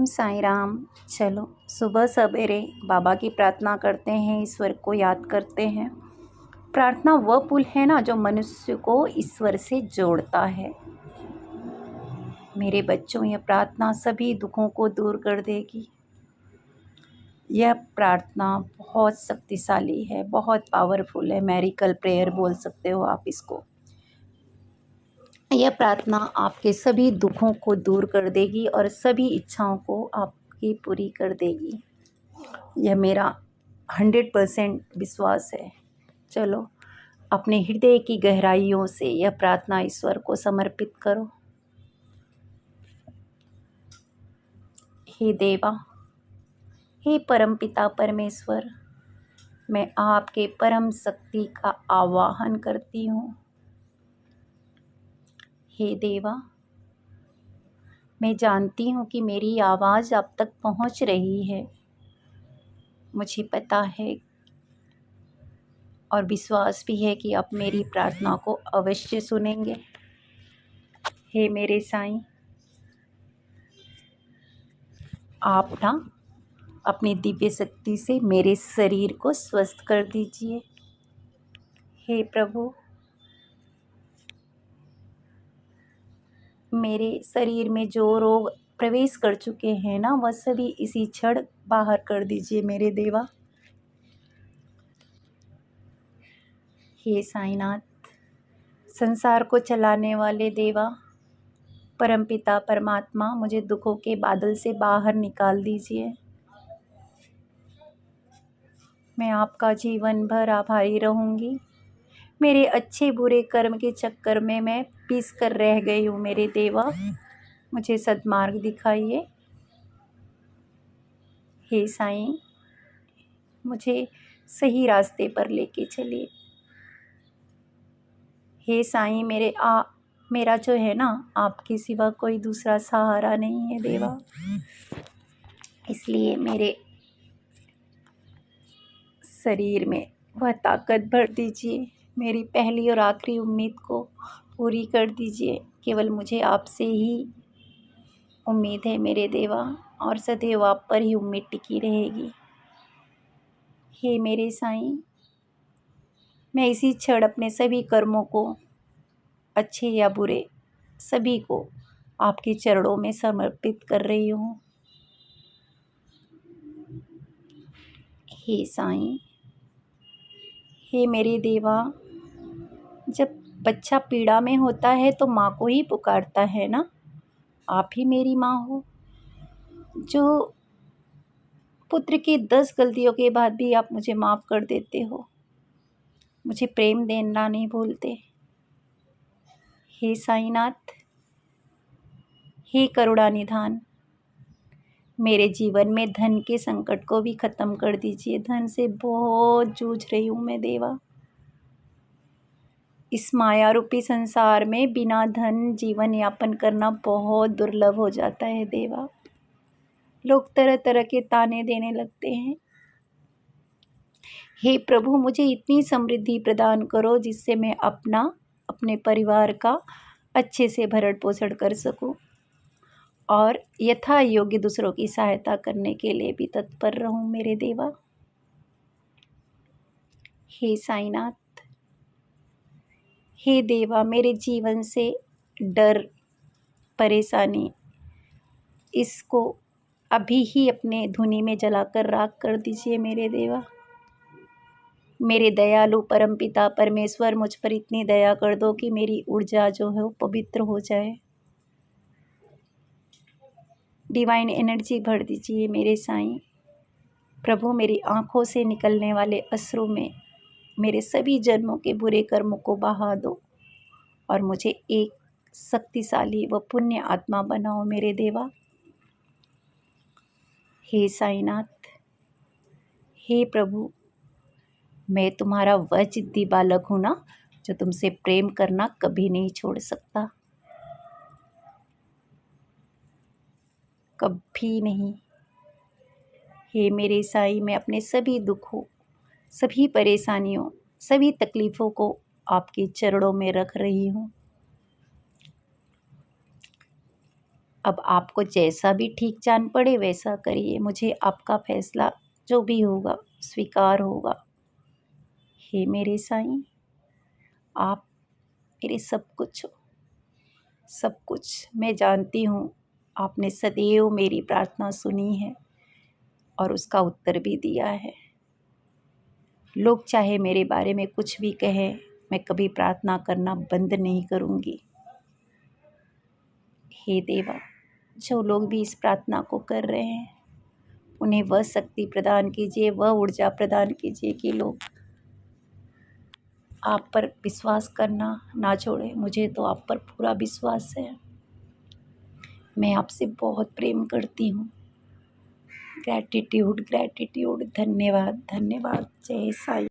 ओम साई राम। चलो सुबह सवेरे बाबा की प्रार्थना करते हैं, ईश्वर को याद करते हैं। प्रार्थना वह पुल है ना जो मनुष्य को ईश्वर से जोड़ता है। मेरे बच्चों, यह प्रार्थना सभी दुखों को दूर कर देगी। यह प्रार्थना बहुत शक्तिशाली है, बहुत पावरफुल है। मैरिकल प्रेयर बोल सकते हो आप इसको। यह प्रार्थना आपके सभी दुखों को दूर कर देगी और सभी इच्छाओं को आपकी पूरी कर देगी। यह मेरा 100% विश्वास है। चलो अपने हृदय की गहराइयों से यह प्रार्थना ईश्वर को समर्पित करो। हे देवा, हे परमपिता परमेश्वर, मैं आपके परम शक्ति का आवाहन करती हूँ। हे देवा, मैं जानती हूँ कि मेरी आवाज़ आप तक पहुँच रही है। मुझे पता है और विश्वास भी है कि आप मेरी प्रार्थना को अवश्य सुनेंगे। हे मेरे साईं, आप ना अपनी दिव्य शक्ति से मेरे शरीर को स्वस्थ कर दीजिए। हे प्रभु, मेरे शरीर में जो रोग प्रवेश कर चुके हैं ना, वह सभी इसी क्षण बाहर कर दीजिए मेरे देवा। हे साईनाथ, संसार को चलाने वाले देवा, परमपिता परमात्मा, मुझे दुखों के बादल से बाहर निकाल दीजिए। मैं आपका जीवन भर आभारी रहूँगी। मेरे अच्छे बुरे कर्म के चक्कर में मैं पिस कर रह गई हूँ मेरे देवा। मुझे सद्मार्ग दिखाइए। हे साईं, मुझे सही रास्ते पर लेके चलिए। हे साईं, मेरा जो है ना, आपके सिवा कोई दूसरा सहारा नहीं है देवा। इसलिए मेरे शरीर में वह ताकत भर दीजिए। मेरी पहली और आखिरी उम्मीद को पूरी कर दीजिए। केवल मुझे आपसे ही उम्मीद है मेरे देवा, और सदैव आप पर ही उम्मीद टिकी रहेगी। हे मेरे साईं, मैं इसी क्षण अपने सभी कर्मों को, अच्छे या बुरे, सभी को आपके चरणों में समर्पित कर रही हूँ। हे साईं, हे मेरे देवा, जब बच्चा पीड़ा में होता है तो माँ को ही पुकारता है ना। आप ही मेरी माँ हो, जो पुत्र की 10 गलतियों के बाद भी आप मुझे माफ़ कर देते हो, मुझे प्रेम देना नहीं भूलते। हे साईनाथ, हे करुणा निधान, मेरे जीवन में धन के संकट को भी ख़त्म कर दीजिए। धन से बहुत जूझ रही हूँ मैं देवा। इस माया रूपी संसार में बिना धन जीवन यापन करना बहुत दुर्लभ हो जाता है देवा। लोग तरह तरह के ताने देने लगते हैं। हे प्रभु, मुझे इतनी समृद्धि प्रदान करो जिससे मैं अपने परिवार का अच्छे से भरण पोषण कर सकूं और यथा योग्य दूसरों की सहायता करने के लिए भी तत्पर रहूं मेरे देवा। हे साईनाथ, हे देवा, मेरे जीवन से डर, परेशानी, इसको अभी ही अपने धुनी में जलाकर राख कर दीजिए मेरे देवा। मेरे दयालु परमपिता परमेश्वर, मुझ पर इतनी दया कर दो कि मेरी ऊर्जा जो है वो पवित्र हो जाए। डिवाइन एनर्जी भर दीजिए मेरे साईं। प्रभु, मेरी आँखों से निकलने वाले अश्रु में मेरे सभी जन्मों के बुरे कर्मों को बहा दो और मुझे एक शक्तिशाली व पुण्य आत्मा बनाओ मेरे देवा। हे साईनाथ, हे प्रभु, मैं तुम्हारा वह जिद्दी बालक हूँ ना, जो तुमसे प्रेम करना कभी नहीं छोड़ सकता, कभी नहीं। हे मेरे साईं, मैं अपने सभी दुखों, सभी परेशानियों, सभी तकलीफ़ों को आपके चरणों में रख रही हूँ। अब आपको जैसा भी ठीक जान पड़े वैसा करिए, मुझे आपका फैसला जो भी होगा स्वीकार होगा। हे मेरे साईं, आप मेरे सब कुछ हो, सब कुछ। मैं जानती हूँ आपने सदैव मेरी प्रार्थना सुनी है और उसका उत्तर भी दिया है। लोग चाहे मेरे बारे में कुछ भी कहें, मैं कभी प्रार्थना करना बंद नहीं करूँगी। हे देवा, जो लोग भी इस प्रार्थना को कर रहे हैं उन्हें वह शक्ति प्रदान कीजिए, वह ऊर्जा प्रदान कीजिए कि लोग आप पर विश्वास करना ना छोड़े। मुझे तो आप पर पूरा विश्वास है। मैं आपसे बहुत प्रेम करती हूँ। Gratitude, gratitude. धन्यवाद, धन्यवाद। जय साईं।